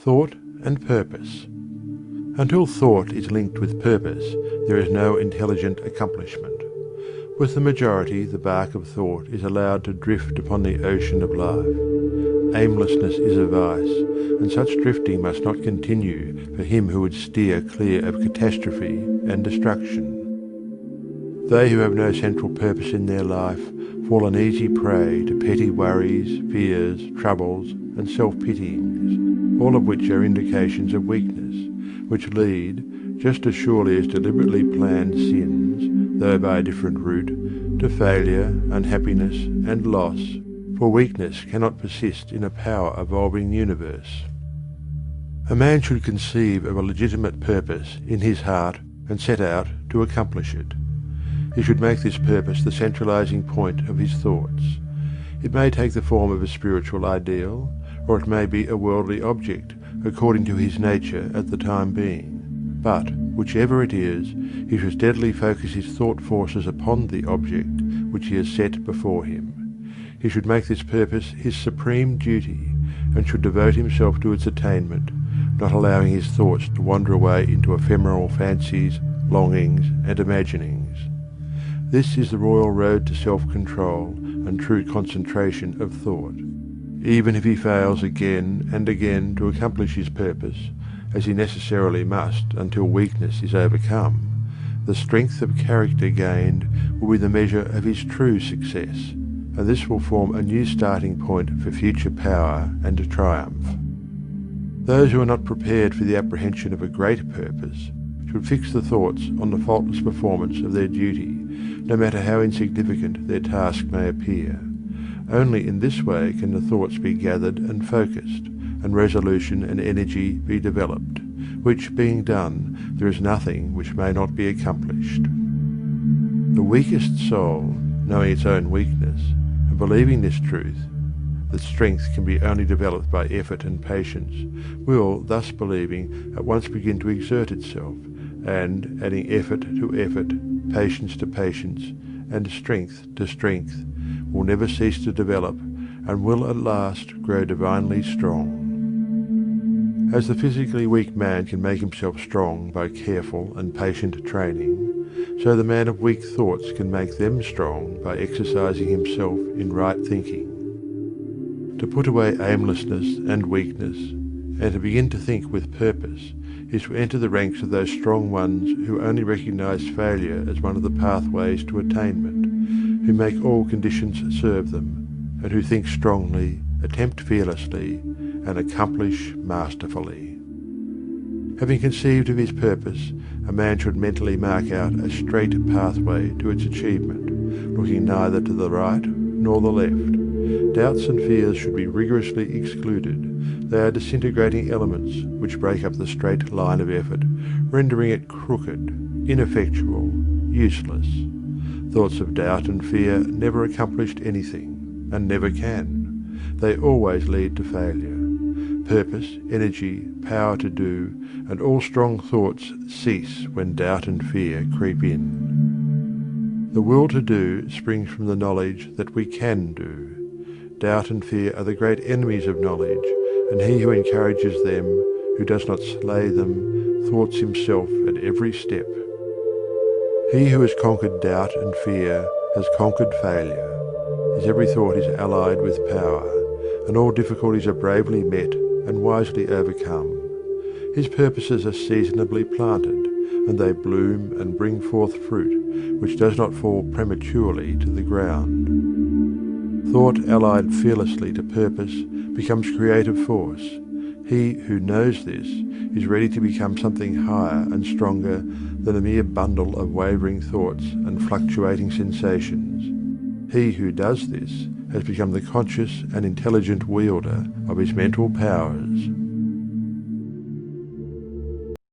Thought and purpose. Until thought is linked with purpose, there is no intelligent accomplishment. With the majority, the bark of thought is allowed to drift upon the ocean of life. Aimlessness is a vice, and such drifting must not continue for him who would steer clear of catastrophe and destruction. They who have no central purpose in their life fall an easy prey to petty worries, fears, troubles, and self-pityings, all of which are indications of weakness, which lead, just as surely as deliberately planned sins, though by a different route, to failure, unhappiness, and loss, for weakness cannot persist in a power-evolving universe. A man should conceive of a legitimate purpose in his heart and set out to accomplish it. He should make this purpose the centralizing point of his thoughts. It may take the form of a spiritual ideal, or it may be a worldly object, according to his nature at the time being. But, whichever it is, he should steadily focus his thought forces upon the object which he has set before him. He should make this purpose his supreme duty, and should devote himself to its attainment, not allowing his thoughts to wander away into ephemeral fancies, longings, and imaginings. This is the royal road to self-control and true concentration of thought. Even if he fails again and again to accomplish his purpose, as he necessarily must until weakness is overcome, the strength of character gained will be the measure of his true success, and this will form a new starting point for future power and triumph. Those who are not prepared for the apprehension of a great purpose should fix the thoughts on the faultless performance of their duty, no matter how insignificant their task may appear. Only in this way can the thoughts be gathered and focused, and resolution and energy be developed, which being done, there is nothing which may not be accomplished. The weakest soul, knowing its own weakness, and believing this truth, that strength can be only developed by effort and patience, will, thus believing, at once begin to exert itself, and, adding effort to effort, patience to patience, and strength to strength, will never cease to develop, and will at last grow divinely strong. As the physically weak man can make himself strong by careful and patient training, so the man of weak thoughts can make them strong by exercising himself in right thinking. To put away aimlessness and weakness, and to begin to think with purpose, is to enter the ranks of those strong ones who only recognize failure as one of the pathways to attainment, who make all conditions serve them, and who think strongly, attempt fearlessly, and accomplish masterfully. Having conceived of his purpose, a man should mentally mark out a straight pathway to its achievement, looking neither to the right nor the left. Doubts and fears should be rigorously excluded. They are disintegrating elements which break up the straight line of effort, rendering it crooked, ineffectual, useless. Thoughts of doubt and fear never accomplished anything, and never can. They always lead to failure. Purpose, energy, power to do, and all strong thoughts cease when doubt and fear creep in. The will to do springs from the knowledge that we can do. Doubt and fear are the great enemies of knowledge, and he who encourages them, who does not slay them, thwarts himself at every step. He who has conquered doubt and fear has conquered failure. His every thought is allied with power, and all difficulties are bravely met and wisely overcome. His purposes are seasonably planted, and they bloom and bring forth fruit, which does not fall prematurely to the ground. Thought allied fearlessly to purpose becomes creative force. He who knows this is ready to become something higher and stronger than a mere bundle of wavering thoughts and fluctuating sensations. He who does this has become the conscious and intelligent wielder of his mental powers.